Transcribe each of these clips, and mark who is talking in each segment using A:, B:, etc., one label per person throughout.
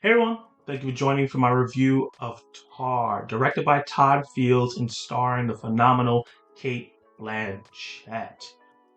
A: Hey everyone, thank you for joining me for my review of Tar, directed by Todd Fields and starring the phenomenal Cate Blanchett.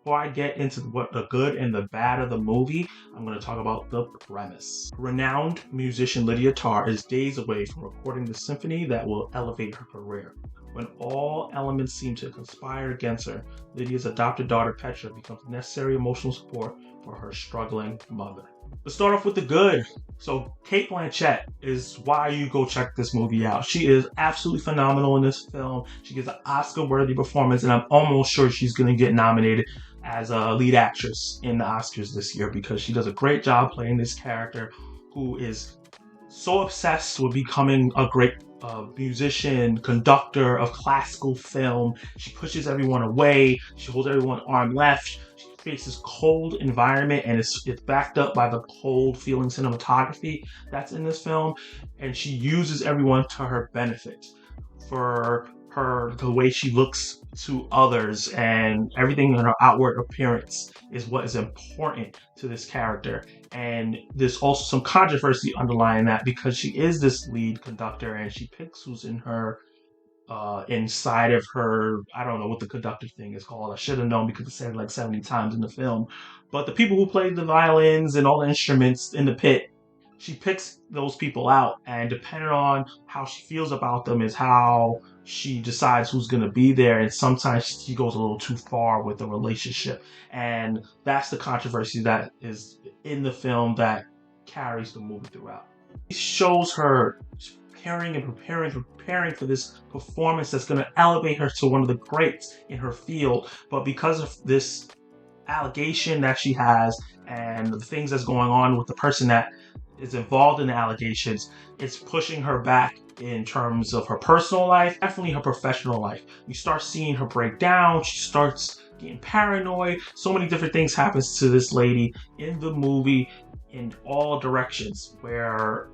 A: Before I get into what the good and the bad of the movie, I'm going to talk about the premise. Renowned musician Lydia Tarr is days away from recording the symphony that will elevate her career. When all elements seem to conspire against her, Lydia's adopted daughter Petra becomes necessary emotional support for her struggling mother. Let's start off with the good. So Cate Blanchett is why you go check this movie out. She is absolutely phenomenal in this film. She gives an Oscar-worthy performance, and I'm almost sure she's going to get nominated as a lead actress in the Oscars this year because she does a great job playing this character who is so obsessed with becoming a great musician, conductor of classical film. She pushes everyone away. She holds everyone arm left. She faces cold environment, and it's backed up by the cold feeling cinematography that's in this film. And she uses everyone to her benefit for the way she looks to others, and everything in her outward appearance is what is important to this character. And there's also some controversy underlying that because she is this lead conductor and she picks who's in her inside of her. I don't know what the conductive thing is called. I should have known because it said it like 70 times in the film. But the people who play the violins and all the instruments in the pit, she picks those people out, and depending on how she feels about them is how she decides who's going to be there. And sometimes she goes a little too far with the relationship, and that's the controversy that is in the film that carries the movie throughout. It shows her preparing for this performance that's going to elevate her to one of the greats in her field. But because of this allegation that she has and the things that's going on with the person that is involved in the allegations, it's pushing her back in terms of her personal life, definitely her professional life. You start seeing her break down. She starts getting paranoid. So many different things happens to this lady in the movie in all directions, where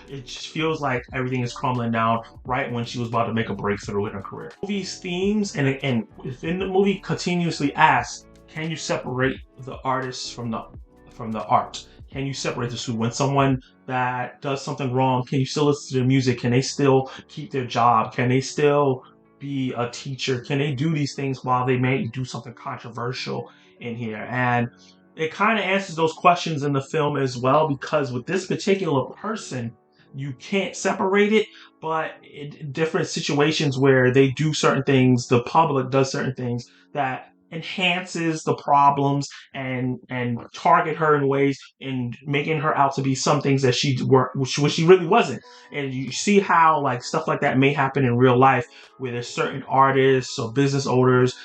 A: it just feels like everything is crumbling down right when she was about to make a breakthrough in her career. Movie's themes and within the movie continuously asks, can you separate the artist from the art? Can you separate the two? When someone that does something wrong, can you still listen to their music? Can they still keep their job? Can they still be a teacher? Can they do these things while they may do something controversial in here? And it kind of answers those questions in the film as well, because with this particular person, you can't separate it, but in different situations where they do certain things, the public does certain things that enhances the problems and target her in ways and making her out to be some things that which she really wasn't. And you see how like stuff like that may happen in real life, where there's certain artists or business owners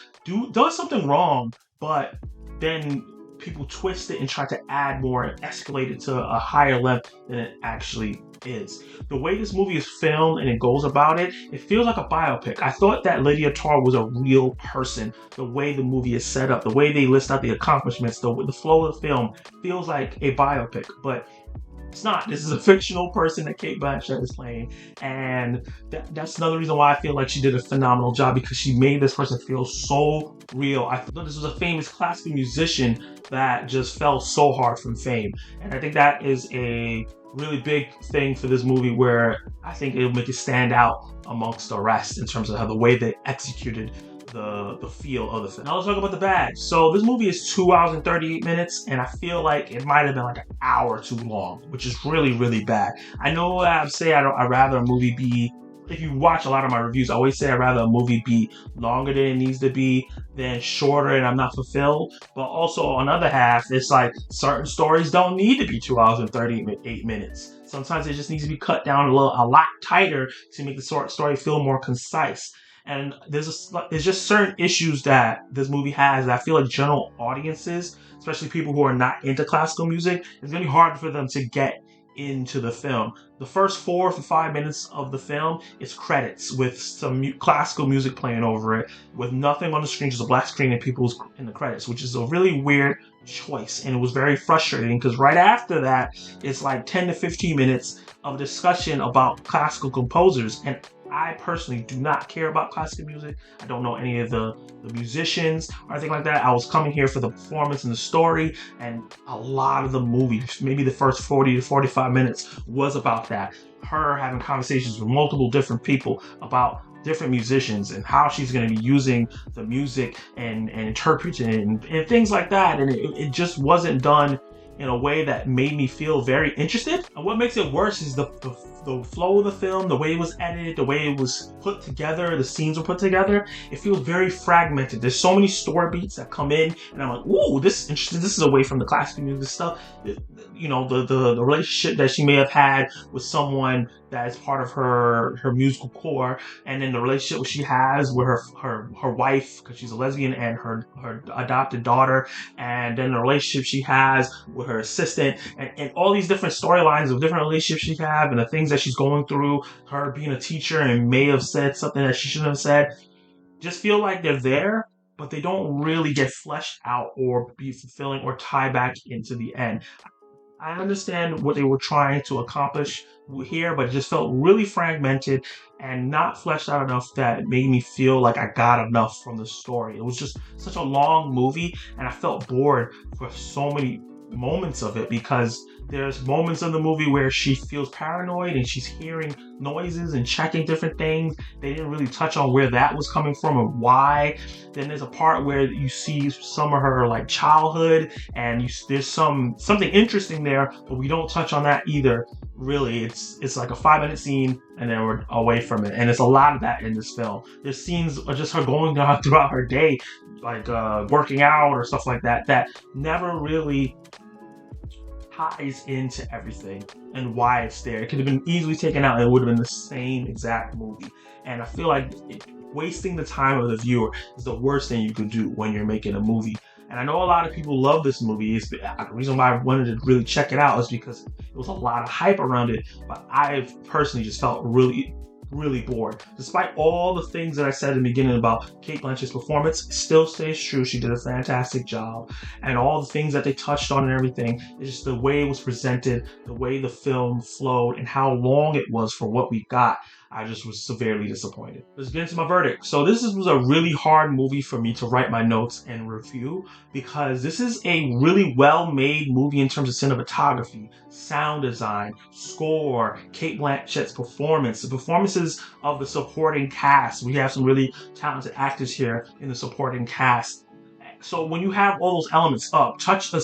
A: does something wrong, but then people twist it and try to add more and escalate it to a higher level than it actually is. The way this movie is filmed and it goes about it, it feels like a biopic. I thought that Lydia Tarr was a real person. The way the movie is set up, the way they list out the accomplishments, the flow of the film feels like a biopic, but it's not. This is a fictional person that Cate Blanchett is playing, and that's another reason why I feel like she did a phenomenal job, because she made this person feel so real. I thought this was a famous classical musician that just fell so hard from fame, and I think that is a really big thing for this movie, where I think it'll make it stand out amongst the rest in terms of how the way they executed the feel of the film. Now let's talk about the bad. So this movie is 2 hours and 38 minutes, and I feel like it might have been like an hour too long, which is really, really bad. I know I'd rather a movie be, if you watch a lot of my reviews, I always say I'd rather a movie be longer than it needs to be than shorter and I'm not fulfilled. But also on the other half, it's like certain stories don't need to be 2 hours and 38 minutes. Sometimes it just needs to be cut down a lot tighter to make the story feel more concise. And there's just certain issues that this movie has that I feel like general audiences, especially people who are not into classical music, it's going to be hard for them to get into the film. The first 4 to 5 minutes of the film is credits with some classical music playing over it, with nothing on the screen, just a black screen and people's in the credits, which is a really weird choice. And it was very frustrating because right after that, it's like 10 to 15 minutes of discussion about classical composers. And I personally do not care about classical music. I don't know any of the musicians or anything like that. I was coming here for the performance and the story, and a lot of the movie, maybe the first 40 to 45 minutes, was about that. Her having conversations with multiple different people about different musicians and how she's going to be using the music and interpreting and things like that. And it just wasn't done in a way that made me feel very interested. And what makes it worse is the flow of the film, the way it was edited, the way it was put together, the scenes were put together. It feels very fragmented. There's so many story beats that come in, and I'm like, ooh, this is interesting. This is away from the classical music stuff. You know, the relationship that she may have had with someone that is part of her musical core, and then the relationship she has with her wife, because she's a lesbian, and her adopted daughter, and then the relationship she has with her assistant, and all these different storylines of different relationships she have, and the things that she's going through, her being a teacher and may have said something that she shouldn't have said, just feel like they're there, but they don't really get fleshed out or be fulfilling or tie back into the end. I understand what they were trying to accomplish here, but it just felt really fragmented and not fleshed out enough that it made me feel like I got enough from the story. It was just such a long movie, and I felt bored for so many moments of it, because there's moments in the movie where she feels paranoid and she's hearing noises and checking different things. They didn't really touch on where that was coming from and why. Then there's a part where you see some of her like childhood, and there's something interesting there, but we don't touch on that either. Really, it's like a 5-minute scene, and then we're away from it. And there's a lot of that in this film. There's scenes of just her going on throughout her day, like working out or stuff like that, that never really ties into everything and why it's there. It could have been easily taken out and it would have been the same exact movie. And I feel like wasting the time of the viewer is the worst thing you could do when you're making a movie. And I know a lot of people love this movie. The reason why I wanted to really check it out is because it was a lot of hype around it. But I personally just felt really bored. Despite all the things that I said in the beginning about Cate Blanchett's performance, it still stays true. She did a fantastic job. And all the things that they touched on and everything, it's just the way it was presented, the way the film flowed, and how long it was for what we got. I just was severely disappointed. Let's get into my verdict. So this was a really hard movie for me to write my notes and review, because this is a really well-made movie in terms of cinematography, sound design, score, Cate Blanchett's performance, the performances of the supporting cast. We have some really talented actors here in the supporting cast. So when you have all those elements up, touch a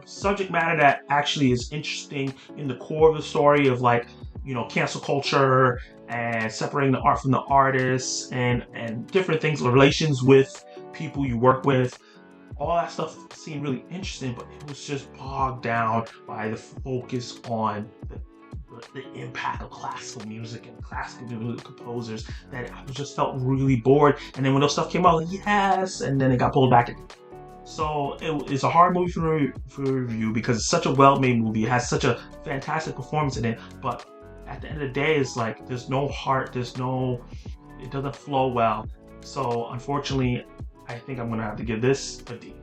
A: subject matter that actually is interesting in the core of the story of, like, you know, cancel culture and separating the art from the artist and different things, relations with people you work with. All that stuff seemed really interesting, but it was just bogged down by the focus on the impact of classical music and classical music composers, that I just felt really bored. And then when those stuff came out, like, yes, and then it got pulled back again. So it's a hard movie for review because it's such a well-made movie. It has such a fantastic performance in it, but at the end of the day, it's like there's no heart, it doesn't flow well. So unfortunately, I think I'm gonna have to give this a D.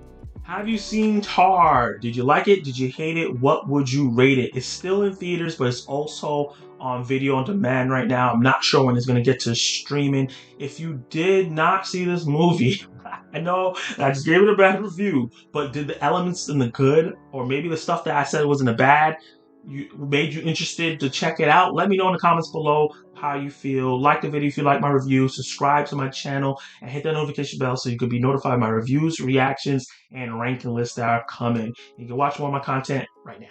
A: Have you seen Tar? Did you like it? Did you hate it? What would you rate it? It's still in theaters, but it's also on video on demand right now. I'm not sure when it's gonna get to streaming. If you did not see this movie, I know I just gave it a bad review, but did the elements in the good, or maybe the stuff that I said was in the bad, made you interested to check it out? Let me know in the comments below how you feel. Like the video if you like my review, subscribe to my channel, and hit that notification bell so you can be notified of my reviews, reactions, and ranking lists that are coming. You can watch more of my content right now.